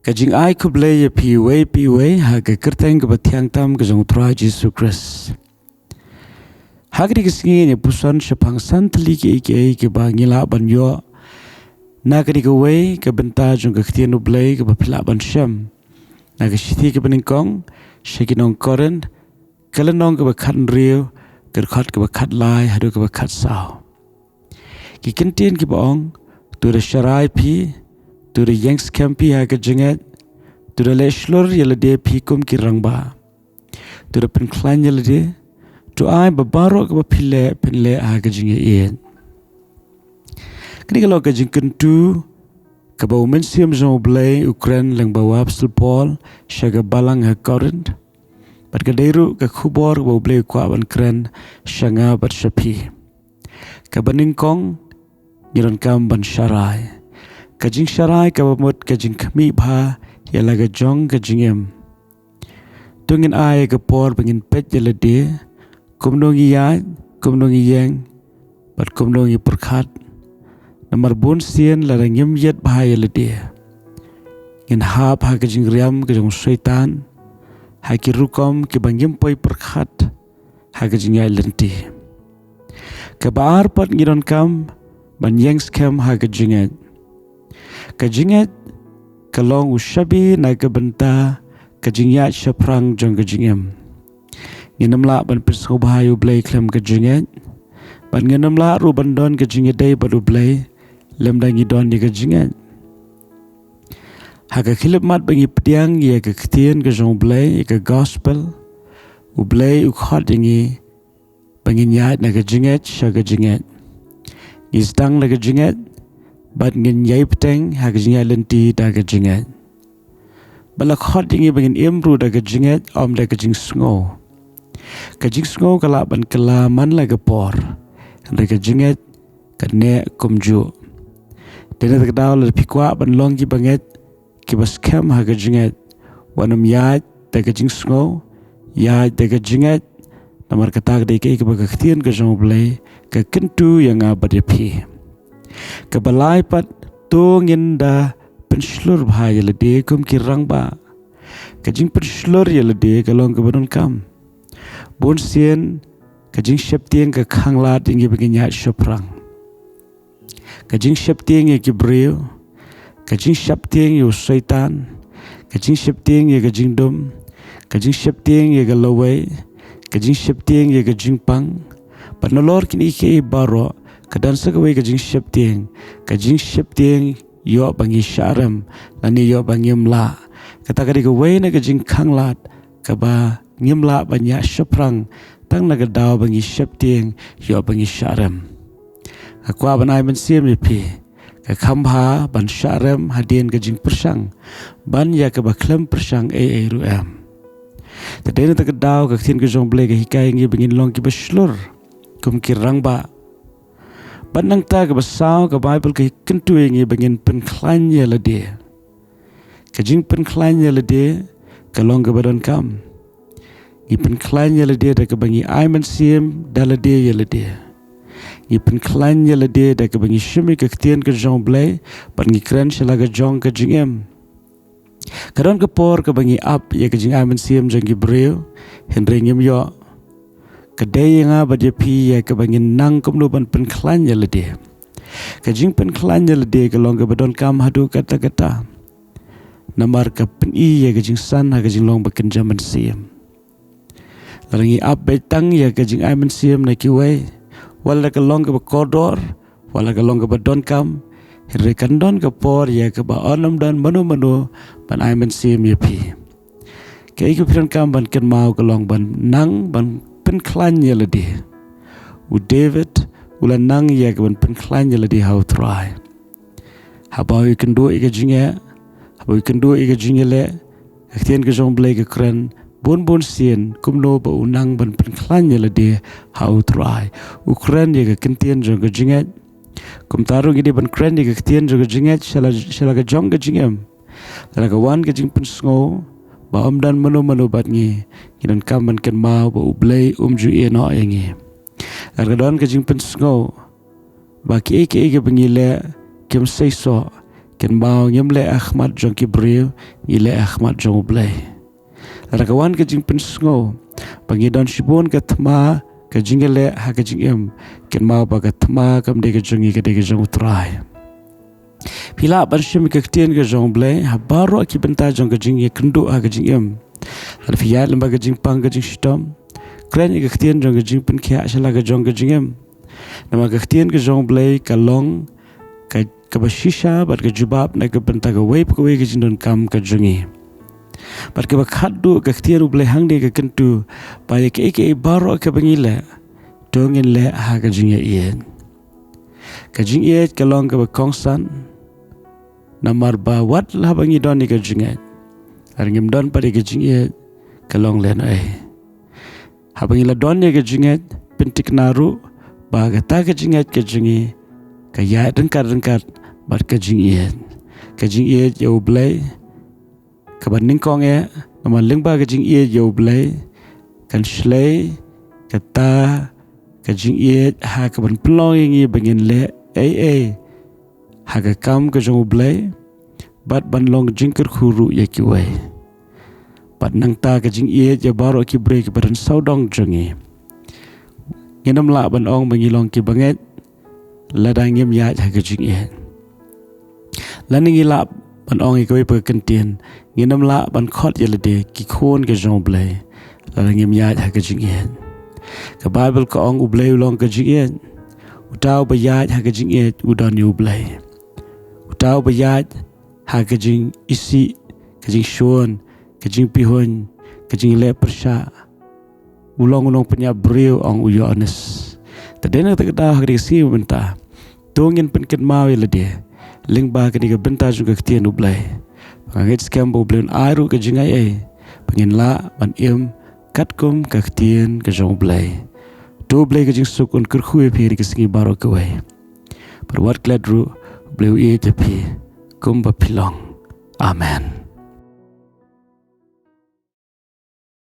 Kajing ai kublay ya piwe ha ka kerteng ka batiang tam ka jong tra Jesus Christ. Hagri kesingi ni pusan sepang santli ke bangila banyo. Nagri ka way ka benta jong ka ktian ublay ka bapila ban syam. Nagashiti ka beningkong shakinong koren kalenong ka bakat riu kerkat ka bakat lai hadu ka bakat sao. Kikintin ki baong tu da syarai pi tu da yangs kampi ha ka jenget tu da leshlor yala de pi kum ki rangba tu da penklan yala de tu ai babaro ka bapile penle ha ka jenget ien. Kini kalau ka jengken tu ka ba umensiam jong blay Ukraine lang bawa apostol Paul syaga balang ha Korint bat ka deiru ka khubor ba blay kwa ban kren syanga bat syapi ka beningkong nyiron kam ban syarai kajing syarai ka bamut kajing kami bha yala ka jong kajing em tungin ai ka por pengin pet yala de kumnongi ya kumnongi yang bat kumnongi perkhat nomor bun sien la ngim yet bha yala de ngin ha bha kajing riam kajing syaitan ha ki rukom ki bangim poi perkhat ha kajing ya lenti ka bar pat ngiron kam ban yang scam ha kajinget kalong ushabi na ka benta kajingya syaprang jong kajingem nginamla ban pisau bahayu blay klem kajinget ban nginamla ru bandon kajinget day baru blay lem dangi don ni kajinget ha ka khilip mat bangi pediang ya ka ktien ka jong blay ka gospel u blay u khot dingi bangi nyat na kajinget sya kajinget Istang laga jingat, bat ngin yai peteng haga jingat lenti daga jingat. Balak hot dingi bangin imru daga jingat om daga jing sngo. Kajing sngo kalak ban kala man laga por. Daga jingat kane kumju. Dena daga daw laga pikwa ban longi banget kibas kem haga jingat. Wanam yai daga jing sngo, yai daga jingat. Namar katak deke ke bagaktian ke jong blay ke kentu yang abadi pi. Ke balai pat tungin da penslur bahaya lede kum kirang ba. Ke jing penslur ya lede kalong ke badon kam. Bon sien ke jing syaptiang ke khanglat ingi baginya syaprang. Ke jing syaptiang ya kibriu. Ke jing syaptiang ya syaitan. Ke jing syaptiang ya ke jing dum. Ke jing syaptiang ya ke lawai. Kajing syaptiang ya kajing pang panolor kini ke baro kadan sakawai kajing syaptiang yo bangi syaram lani yo bangi mla kata kadi kawai na kajing khanglat kaba ngimla banyak syaprang tang naga daw bangi syaptiang yo bangi syaram akwa banai mensiam pi ka khambha ban syaram hadien kajing persang ban ya ka baklem persang ruam Tadena tak daw kaktin ke jong blay ke hikai ngi bengin long ki baslur kum kirang ba banang ta ke basaw ke Bible ke kentu ngi bengin penklan ya lade kajing penklan ya lade ke long ke badon kam ngi penklan ya lade da ke bengi aiman sim dalade ya lade ngi penklan ya lade da ke bengi shimi kaktin ke jong blay ban ngi kran shalaga jong ke jingem Karon ke por ke bangi up ya ke jing amen siam jang gibreu henry ngim yo kedai nga badya pi ya ke bangi nang kumlu ban penklan ya lede ke jing penklan ya lede ke long ke badon kam hadu kata-kata namar ke peni ya ke jing san ha ke jing long baken jaman siam larangi up betang ya ke jing amen siam na kiwai wala ke long ke kodor wala ke long ke badon kam Henry kandon ke por ya ke ba onam dan manu ban aiman sim ya pi. Ke iku piran kam ban ken mau ke long ban nang ban penklan ya ledi. U David ula nang ya ke ban penklan ya ledi how try. Habau ikan dua ika jingya, habau ikan dua ika jingya le. Aktien ke jong blay ke keren bon sien kumno ba unang ban penklan ya ledi how try. Ukren ya ke kentien jong ke jingya. Kum taruh gini ban keren di kektian juga jinget syala ke jong ke jingem lala ke wan ke jing pensngo ba om dan menu bat ngi kinan kam ban ken mau ba ublay ju no yangi lala ke don ke jing pensngo ba ki ke bengile kim seiso ken mau ngim le Ahmad jong kibriu ile Ahmad jong ublay rakawan ke jing pensngo pangidon shibon ke thma ke jingele ha ke jingem ken mau ba ke thma kam de ke jongi ke de ke jong utrai pila ban shim ke tien ke jong blay ha baro ki benta jong ke jing ye kendu ha ke jingem al fiya lamba ke jing pang ke jing stom kren ke tien jong ke jing pen khia shala ke jong ke jingem nama ke tien ke jong blay ka long ka bashisha bat ke jubab na ke benta ke wei ke jing don kam ke jongi But ke bakadu ke khtiar uble hang de ke kentu ba ke baro ke bangile tongin le ha ke jing ye ke jing ye ke long ke kongsan namar ba wat la bangi don ke jing ye arngim don pa ke jing ye ke long le na ha bangila don ke jing ye pentik naru ba ke ta ke jing ye ke ya dengkar bat ke jing ye ye uble kaban ningkong nama lingba ke jing ye yo blay kan shlay kata ke jing ye ha kaban plong ye bangin le ha ka kam ke jong blay bat ban long jingker khuru ye ki wai bat nang ta ke jing ye je baro ki break baran saudong jongi nginam la ban ong bangilong ki banget ladang yem ya ha ke jing ye laning la ban ong ikoi pe kentien nginam la ban khot yelede ki khon ke jong blay la ngim ya ha ke jing yen ka bible ko ong ublay long ke jing yen utaw ba ya ha ke jing yen udon yu blay utaw ba ya ha ke jing isi ke jing shon ke jing pihon ke jing le persha ulong penya breu ong uyo anes tadena ta da ha ke si benta tongin pen ken mawe lede ling ba ke diga benta juga ketien ublay pangit skam bo blen aru ke jingai pangin la ban im katkum ke ketien ke jong ublay do blay ke jing sukun kerkhue phi ke singi baro ke wai perwat kladru ublay ye te phi kum ba philong amen